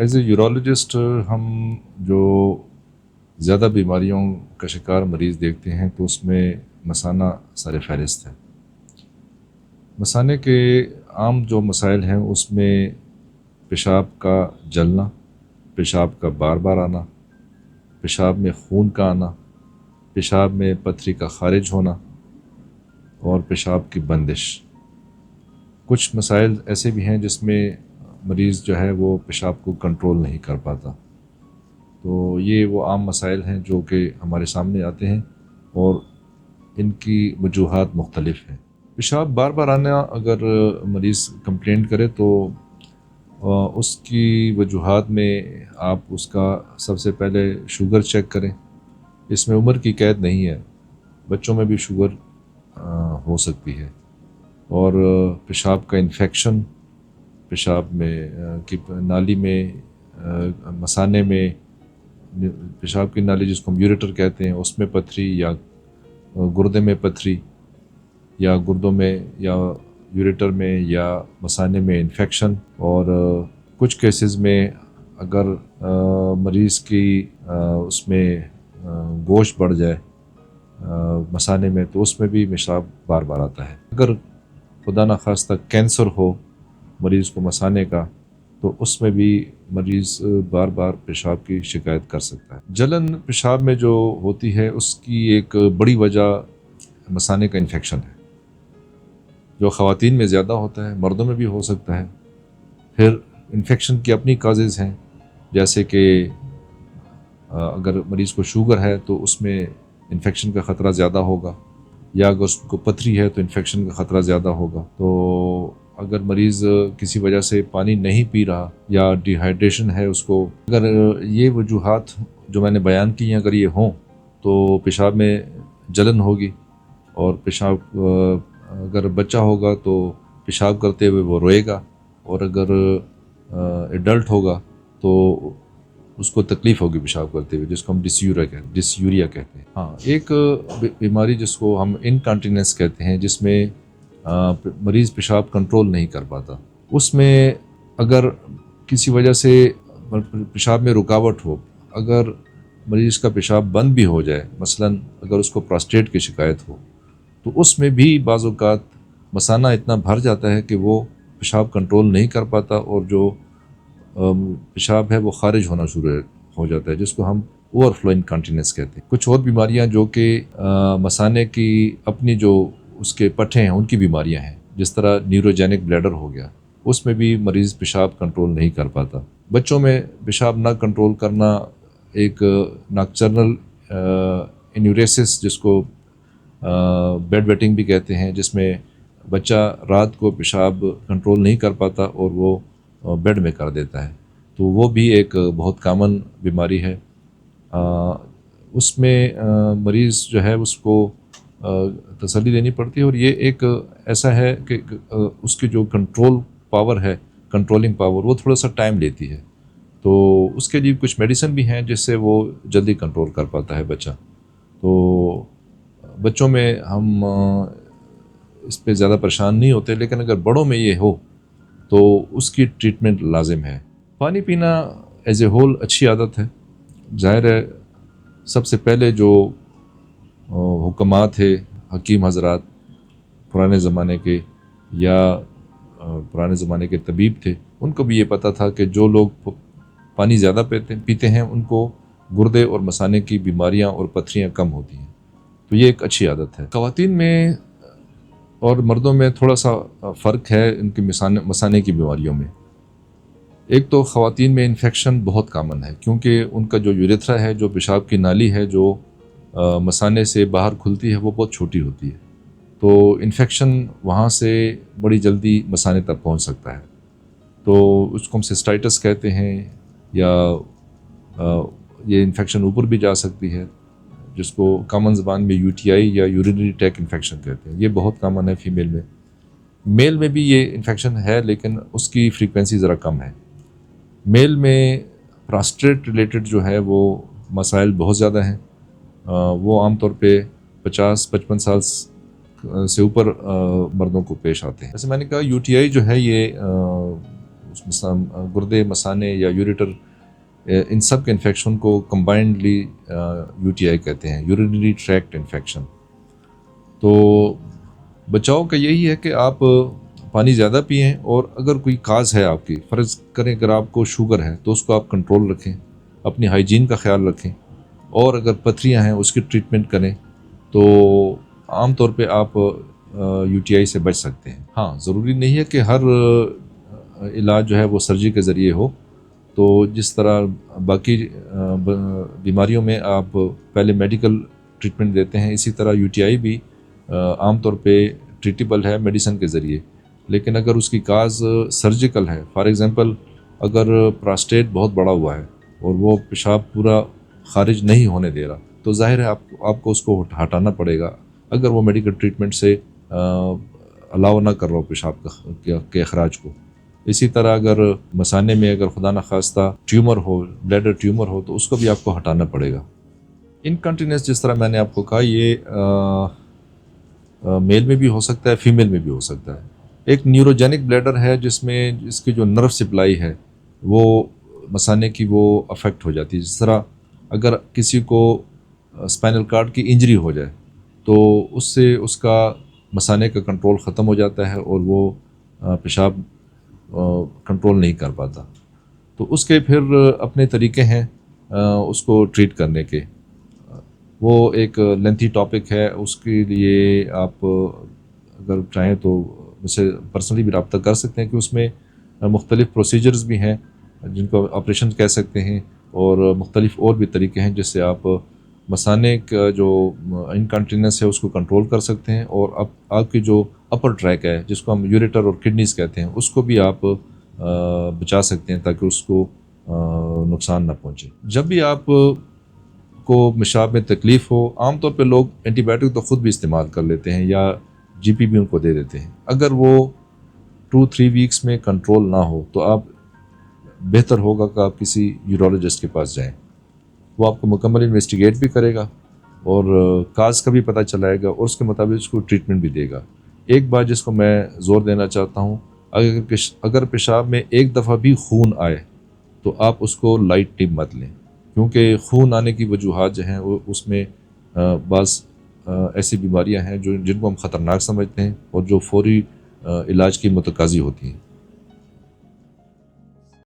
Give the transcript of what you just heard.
As a urologist ہم جو زیادہ بیماریوں کا شکار مریض دیکھتے ہیں تو اس میں مثانہ سر فہرست ہے۔ مثانے کے عام جو مسائل ہیں اس میں پیشاب کا جلنا، پیشاب کا بار بار آنا، پیشاب میں خون کا آنا، پیشاب میں پتھری کا خارج ہونا اور پیشاب کی بندش۔ کچھ مسائل ایسے بھی ہیں جس میں مریض جو ہے وہ پیشاب کو کنٹرول نہیں کر پاتا۔ تو یہ وہ عام مسائل ہیں جو کہ ہمارے سامنے آتے ہیں اور ان کی وجوہات مختلف ہیں۔ پیشاب بار بار آنا اگر مریض کمپلینٹ کرے تو اس کی وجوہات میں آپ اس کا سب سے پہلے شوگر چیک کریں۔ اس میں عمر کی قید نہیں ہے، بچوں میں بھی شوگر ہو سکتی ہے۔ اور پیشاب کا انفیکشن، پیشاب میں کی نالی میں، مثانے میں، پیشاب کی نالی جس کو ہم یوریٹر کہتے ہیں اس میں پتھری، یا گردے میں پتھری، یا گردوں میں یا یوریٹر میں یا مثانے میں انفیکشن۔ اور کچھ کیسز میں اگر مریض کی اس میں گوشت بڑھ جائے مثانے میں تو اس میں بھی پیشاب بار بار آتا ہے۔ اگر خدا نخواستہ کینسر ہو مریض کو مثانے کا تو اس میں بھی مریض بار بار پیشاب کی شکایت کر سکتا ہے۔ جلن پیشاب میں جو ہوتی ہے اس کی ایک بڑی وجہ مثانے کا انفیکشن ہے، جو خواتین میں زیادہ ہوتا ہے، مردوں میں بھی ہو سکتا ہے۔ پھر انفیکشن کی اپنی کازز ہیں، جیسے کہ اگر مریض کو شوگر ہے تو اس میں انفیکشن کا خطرہ زیادہ ہوگا، یا اگر اس کو پتھری ہے تو انفیکشن کا خطرہ زیادہ ہوگا۔ تو اگر مریض کسی وجہ سے پانی نہیں پی رہا یا ڈی ہائیڈریشن ہے اس کو، اگر یہ وجوہات جو میں نے بیان کی ہیں اگر یہ ہوں تو پیشاب میں جلن ہوگی۔ اور پیشاب اگر بچہ ہوگا تو پیشاب کرتے ہوئے وہ روئے گا، اور اگر ایڈلٹ ہوگا تو اس کو تکلیف ہوگی پیشاب کرتے ہوئے، جس کو ہم ڈسیوریا کہتے ہیں۔ ہاں، ایک بیماری جس کو ہم انکانٹیننس کہتے ہیں، جس میں مریض پیشاب کنٹرول نہیں کر پاتا، اس میں اگر کسی وجہ سے پیشاب میں رکاوٹ ہو، اگر مریض کا پیشاب بند بھی ہو جائے، مثلا اگر اس کو پراسٹیٹ کی شکایت ہو تو اس میں بھی بعض اوقات مثانہ اتنا بھر جاتا ہے کہ وہ پیشاب کنٹرول نہیں کر پاتا اور جو پیشاب ہے وہ خارج ہونا شروع ہو جاتا ہے، جس کو ہم اوور فلو انکانٹیننس کہتے ہیں۔ کچھ اور بیماریاں جو کہ مثانے کی اپنی جو اس کے پٹھے ہیں ان کی بیماریاں ہیں، جس طرح نیوروجینک بلیڈر ہو گیا، اس میں بھی مریض پیشاب کنٹرول نہیں کر پاتا۔ بچوں میں پیشاب نہ کنٹرول کرنا ایک ناکچرنل انیوریسس، جس کو بیڈ ویٹنگ بھی کہتے ہیں، جس میں بچہ رات کو پیشاب کنٹرول نہیں کر پاتا اور وہ بیڈ میں کر دیتا ہے، تو وہ بھی ایک بہت کامن بیماری ہے۔ اس میں مریض جو ہے اس کو تسلی دینی پڑتی ہے، اور یہ ایک ایسا ہے کہ اس کی جو کنٹرول پاور ہے، کنٹرولنگ پاور، وہ تھوڑا سا ٹائم لیتی ہے۔ تو اس کے لیے کچھ میڈیسن بھی ہیں جس سے وہ جلدی کنٹرول کر پاتا ہے بچہ۔ تو بچوں میں ہم اس پہ زیادہ پریشان نہیں ہوتے، لیکن اگر بڑوں میں یہ ہو تو اس کی ٹریٹمنٹ لازم ہے۔ پانی پینا ایز اے ہول اچھی عادت ہے۔ ظاہر ہے سب سے پہلے جو حکمات ہے، حکیم حضرات پرانے زمانے کے یا پرانے زمانے کے طبیب تھے، ان کو بھی یہ پتہ تھا کہ جو لوگ پانی زیادہ پیتے ہیں ان کو گردے اور مثانے کی بیماریاں اور پتھریاں کم ہوتی ہیں، تو یہ ایک اچھی عادت ہے۔ خواتین میں اور مردوں میں تھوڑا سا فرق ہے ان کی مثانے کی بیماریوں میں۔ ایک تو خواتین میں انفیکشن بہت کامن ہے، کیونکہ ان کا جو یوریتھرا ہے، جو پیشاب کی نالی ہے جو مثانے سے باہر کھلتی ہے، وہ بہت چھوٹی ہوتی ہے، تو انفیکشن وہاں سے بڑی جلدی مثانے تک پہنچ سکتا ہے۔ تو اس کو ہم سسٹائٹس کہتے ہیں، یا یہ انفیکشن اوپر بھی جا سکتی ہے، جس کو کامن زبان میں UTI یا یورینری ٹریک انفیکشن کہتے ہیں۔ یہ بہت کامن ہے فیمیل میں۔ میل میں بھی یہ انفیکشن ہے، لیکن اس کی فریکوینسی ذرا کم ہے۔ میل میں پراسٹیٹ ریلیٹڈ جو ہے وہ مسائل بہت زیادہ ہیں، وہ عام طور پہ 50-55 سال سے اوپر مردوں کو پیش آتے ہیں۔ جیسے میں نے کہا UTI جو ہے یہ گردے مثانے یا یوریٹر ان سب کے انفیکشن کو کمبائنڈلی UTI کہتے ہیں، یورینری ٹریکٹ انفیکشن۔ تو بچاؤ کا یہی ہے کہ آپ پانی زیادہ پئیں، اور اگر کوئی کاز ہے آپ کی، فرض کریں اگر آپ کو شوگر ہے تو اس کو آپ کنٹرول رکھیں، اپنی ہائیجین کا خیال رکھیں، اور اگر پتھریاں ہیں اس کی ٹریٹمنٹ کریں، تو عام طور پہ آپ UTI سے بچ سکتے ہیں۔ ہاں، ضروری نہیں ہے کہ ہر علاج جو ہے وہ سرجری کے ذریعے ہو، تو جس طرح باقی بیماریوں میں آپ پہلے میڈیکل ٹریٹمنٹ دیتے ہیں، اسی طرح UTI بھی عام طور پہ ٹریٹیبل ہے میڈیسن کے ذریعے، لیکن اگر اس کی کاز سرجیکل ہے، فار ایگزامپل اگر پراسٹیٹ بہت بڑا ہوا ہے اور وہ پیشاب پورا خارج نہیں ہونے دے رہا، تو ظاہر ہے آپ کو اس کو ہٹانا پڑے گا، اگر وہ میڈیکل ٹریٹمنٹ سے الاؤ نہ کر رہا ہو پیشاب کے اخراج کو۔ اسی طرح اگر مثانے میں اگر خدا نخواستہ ٹیومر ہو، بلیڈر ٹیومر ہو، تو اس کو بھی آپ کو ہٹانا پڑے گا۔ انکنٹینیوس جس طرح میں نے آپ کو کہا، یہ میل میں بھی ہو سکتا ہے، فیمیل میں بھی ہو سکتا ہے۔ ایک نیوروجینک بلیڈر ہے جس کی جو نرو سپلائی ہے وہ مثانے کی وہ افیکٹ ہو جاتی ہے، جس طرح اگر کسی کو اسپائنل کارڈ کی انجری ہو جائے تو اس سے اس کا مثانے کا کنٹرول ختم ہو جاتا ہے اور وہ پیشاب کنٹرول نہیں کر پاتا، تو اس کے پھر اپنے طریقے ہیں اس کو ٹریٹ کرنے کے۔ وہ ایک لینتھی ٹاپک ہے، اس کے لیے آپ اگر چاہیں تو مجھ سے پرسنلی بھی رابطہ کر سکتے ہیں، کہ اس میں مختلف پروسیجرز بھی ہیں جن کو آپریشن کہہ سکتے ہیں، اور مختلف اور بھی طریقے ہیں جس سے آپ مثانے کا جو انکنٹینیوس ہے اس کو کنٹرول کر سکتے ہیں، اور آپ کی جو اپر ٹریک ہے جس کو ہم یوریٹر اور کڈنیز کہتے ہیں، اس کو بھی آپ بچا سکتے ہیں تاکہ اس کو نقصان نہ پہنچے۔ جب بھی آپ کو پیشاب میں تکلیف ہو، عام طور پہ لوگ اینٹی بائیوٹک تو خود بھی استعمال کر لیتے ہیں یا GP بھی ان کو دے دیتے ہیں۔ اگر وہ 2-3 ویکس میں کنٹرول نہ ہو تو آپ بہتر ہوگا کہ آپ کسی یورولوجسٹ کے پاس جائیں، وہ آپ کو مکمل انویسٹیگیٹ بھی کرے گا اور کاز کا بھی پتہ چلائے گا، اور اس کے مطابق اس کو ٹریٹمنٹ بھی دے گا۔ ایک بات جس کو میں زور دینا چاہتا ہوں، اگر پیشاب میں ایک دفعہ بھی خون آئے تو آپ اس کو لائٹلی مت لیں، کیونکہ خون آنے کی وجوہات جو ہیں اس میں بعض ایسی بیماریاں ہیں جن کو ہم خطرناک سمجھتے ہیں اور جو فوری علاج کی متقاضی ہوتی ہیں۔